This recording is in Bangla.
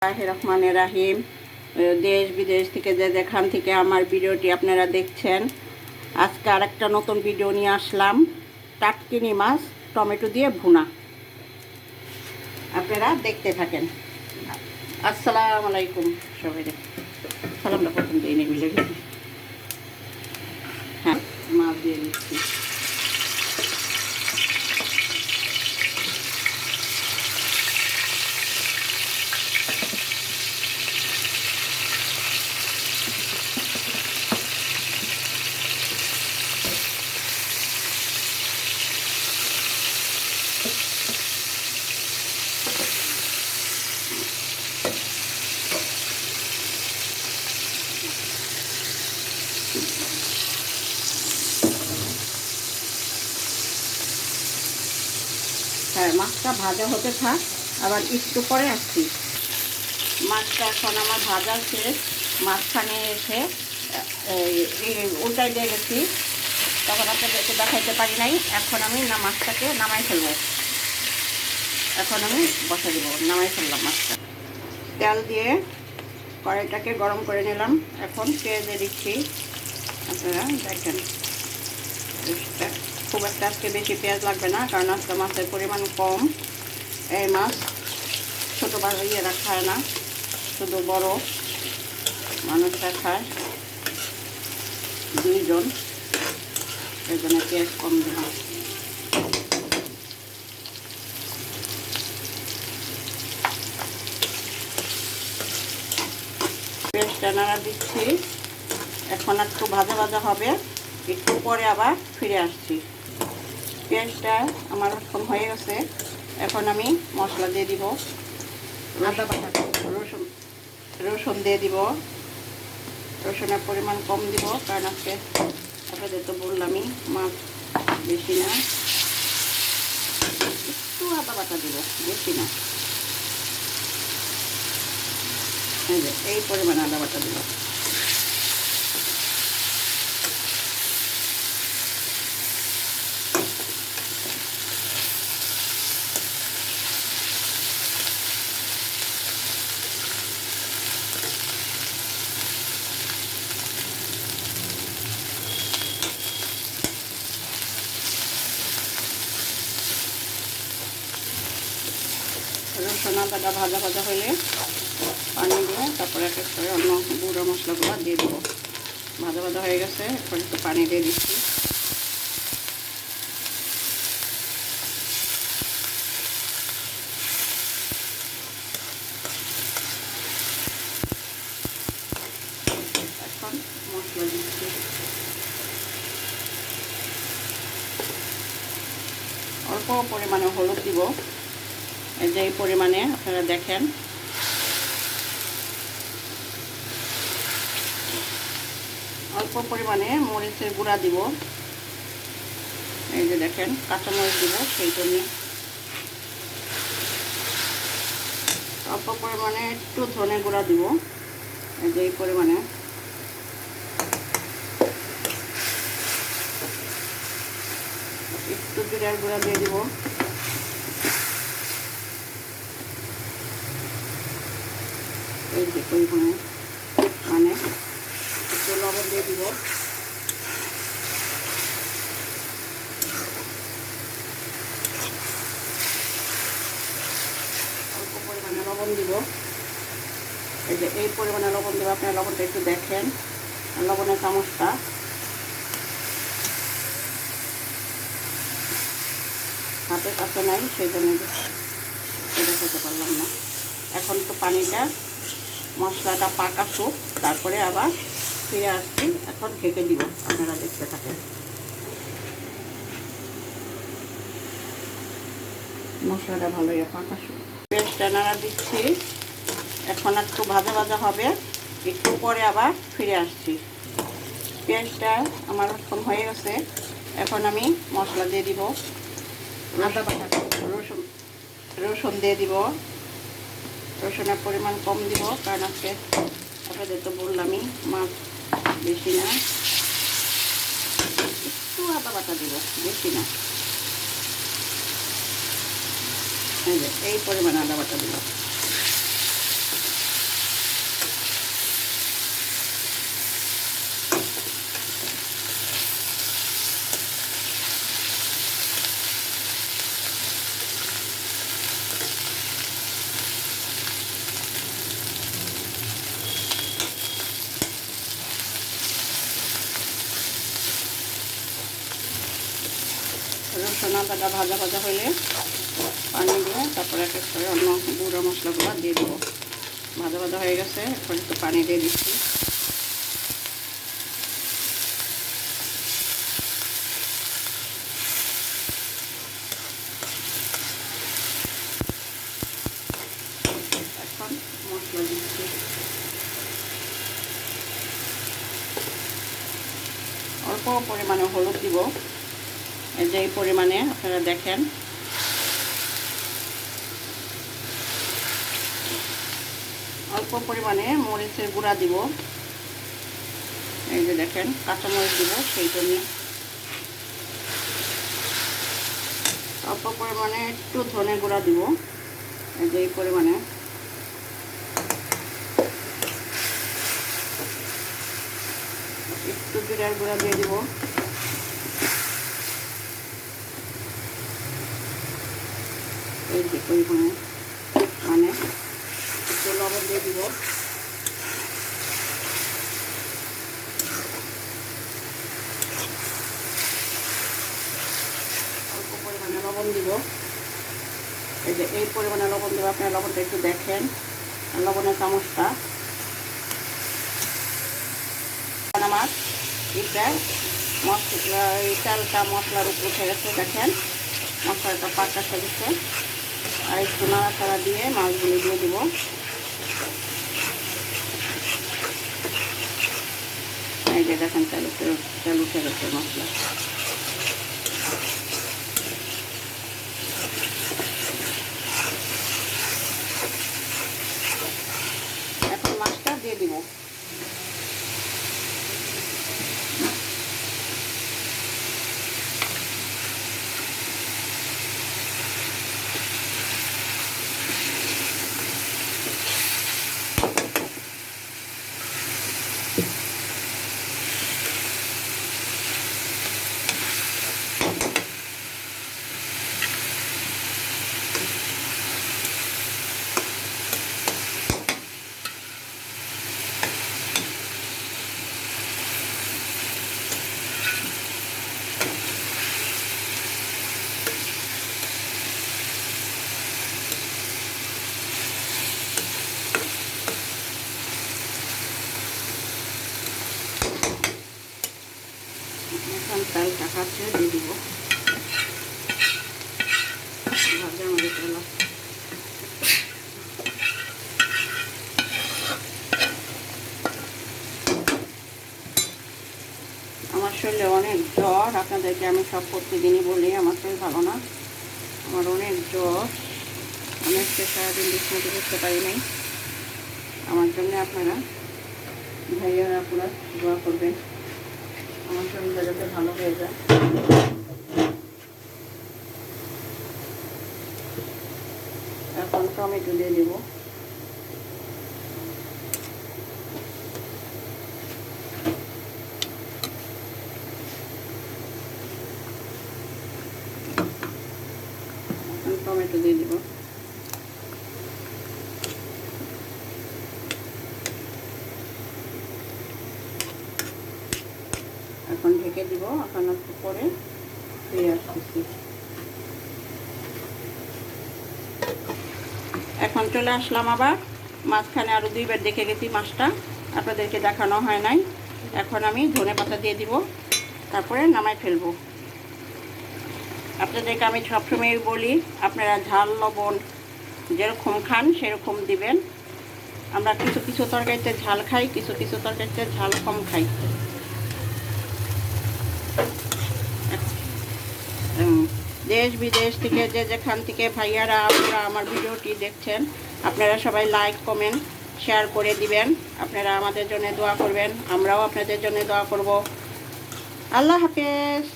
রহমানির রাহিম। দেশ বিদেশ থেকে যেখান থেকে আমার ভিডিওটি আপনারা দেখছেন, আজকে আরেকটা নতুন ভিডিও নিয়ে আসলাম। টাটকিনি মাছ টমেটো দিয়ে ভুনা, আপনারা দেখতে থাকেন। আসসালামু আলাইকুম সবাই। সালামটা প্রথম দিয়ে নিয়ে মিলে গেছি। হ্যাঁ, মাছ দিয়ে দিচ্ছি। হ্যাঁ, মাছটা ভাজা হতে থাক, আবার একটু পরে আসছি। মাছটা এখন আমার ভাজা শেষ, মাঝখানে এসে উল্টাই দিয়ে গেছি, তখন আপনাদেরকে দেখাইতে পারি নাই। এখন আমি মাছটাকে নামাই ফেলবো। এখন আমি বসা দিব, নামাই ফেললাম মাছটা। তেল দিয়ে কড়াইটাকে গরম করে নিলাম। এখন পেঁয়াজ দিয়ে দিচ্ছি। আপনারা দেখেন, খুব একটা আজকে বেশি পেঁয়াজ লাগবে না, কারণ আজকে মাছের পরিমাণ কম। এই মাছ ছোটো ইয়েরা খায় না, শুধু বড় মানুষরা খায়, দুইজন, এই জন্য পেঁয়াজ কম দিলাম। পেঁয়াজটা নাড়া দিচ্ছি। এখন একটু ভাজা ভাজা হবে, একটু পরে আবার ফিরে আসছি। পেঁয়াজটা আমার এখন হয়ে গেছে। এখন আমি মশলা দিয়ে দিব। আদা বাটা, রসুন দিয়ে দিব। রসুনের পরিমাণ কম দিব, কারণ আজকে আপনাদের তো বললামই মাছ বেশি না। একটু আদা বাটা দিব, বেশি না। এই পরিমাণ আদা বাটা দিব। রসুন আদাটা ভাজা ভাজা হলে পানি দিয়ে তারপরে এক এক করে অন্য গুঁড়ো মশলাগুলো দিয়ে দেবো। ভাজা ভাজা হয়ে গেছে, এখন একটু পানি দিয়ে দিচ্ছি। এখন মশলা দিচ্ছি। অল্প পরিমাণে হলুদ দিব, এই যে এই পরিমাণে আপনারা দেখেন। অল্প পরিমাণে মরিচের গুঁড়া দিব, এই যে দেখেন, কাঁচামরিচ দিব, সেই জন্য অল্প পরিমাণে একটু ধনে গুঁড়া দিব, এই যে এই পরিমাণে। একটু জিরার গুঁড়া দিয়ে দিব। এই যে পরিমাণে, মানে একটু লবণ দিয়ে দিব। অল্প পরিমাণে লবণ দিব, এই যে এই পরিমাণে লবণ দেবো। আপনার লবণটা একটু দেখেন, লবণের চামচটা হাতের কাছে নাই, সেই জন্য এটা খেতে পারলাম না। এখন তো পানিটা, মশলাটা পাকাসুক, তারপরে আবার ফিরে আসছি। এখন ঢেকে দিব, আপনারা দেখতে থাকেন। মশলাটা ভালোই পাকাসুক। পেঁয়াজটা নাড়া দিচ্ছি। এখন একটু ভাজা ভাজা হবে, একটু পরে আবার ফিরে আসছি। পেঁয়াজটা আমার এখন হয়ে গেছে। এখন আমি মশলা দিয়ে দিব। আদা বাটা, রসুন দিয়ে দিব। রসুনের পরিমাণ কম দিব, কারণ আজকে আপনাদের তো বললামই মাছ বেশি না। একটু আদা বাটা দিব, বেশি না। এই যে এই পরিমাণ আদা বাটা দিব। লঙ্কাটা ভাজা ভাজা হলে পানি দিয়ে তারপরে এক এক করে অন্য গুঁড়ো মশলাগুলো দিয়ে দেবো। ভাজা ভাজা হয়ে গেছে, এখন একটু পানি দিয়ে দিচ্ছি। এখন মশলা দিচ্ছি। অল্প পরিমাণে হলুদ দিব, যেই পরিমাণে আপনারা দেখেন। অল্প পরিমাণে মরিচের গুঁড়া দিব, এই যে দেখেন কাঁচামরিচ দিব সেই জন্য। অল্প পরিমাণে একটু ধনে গুঁড়া দিব, এই যে এই পরিমাণে। একটু জিরার গুঁড়া দিয়ে দিব, এই যে পরিমাণে, মানে একটু লবণ দিয়ে দিব। অল্প পরিমাণে লবণ দিব, এই যে এই পরিমাণে লবণ দেবো। আপনারা লবণটা একটু দেখেন, লবণের চামচটা। আমার এটা মশলা, এই চালটা মশলার উপর উঠে গেছে, দেখেন মশলাটা পাকা সেরেছে। আর একটু নাড়াচাড়া দিয়ে মাছগুলো দিয়ে দিব। এই যে দেখেন তেল উঠে গেছে মশলা। এখন মাছটা দিয়ে দিব। এখন চালটা কাছে দিয়ে দিব। ভাজা আমাদের তেলা আমার শরীরে অনেক জ্বর। আপনাদেরকে আমি সব প্রতিদিনই বলি আমার শরীর ভালো না, আমার অনেক জ্বর, অনেকটা সারাদিন বিছানাতে করতে পারি নাই। আমার জন্য আপনারা ভাইয়ারা আপনারা দোয়া করবেন, আমার শরীরটা যাতে ভালো হয়ে যায়। এখন টমেটো দিয়ে দেবো। টমেটো দিয়ে দিব। এখন ঢেকে দিব, এখন একটু পরে ফিরে আসতেছি। এখন চলে আসলাম আবার, মাঝখানে আরও দুইবার দেখে গেছি মাছটা, আপনাদেরকে দেখানো হয় নাই। এখন আমি ধনেপাতা দিয়ে দিব, তারপরে নামাই ফেলবো। আপনাদেরকে আমি সবসময় বলি আপনারা ঝাল লবণ যেরকম খান সেরকম দিবেন। আমরা কিছু কিছু তরকারিতে ঝাল খাই, কিছু কিছু তরকারিতে ঝাল কম খাই। দেশ বিদেশ থেকে যে যেখান থেকে ভাইয়ারা আপনারা আমার ভিডিওটি দেখছেন, আপনারা সবাই লাইক কমেন্ট শেয়ার করে দিবেন। আপনারা আমাদের জন্য দোয়া করবেন, আমরাও আপনাদের জন্য দোয়া করব। আল্লাহ হাফেজ।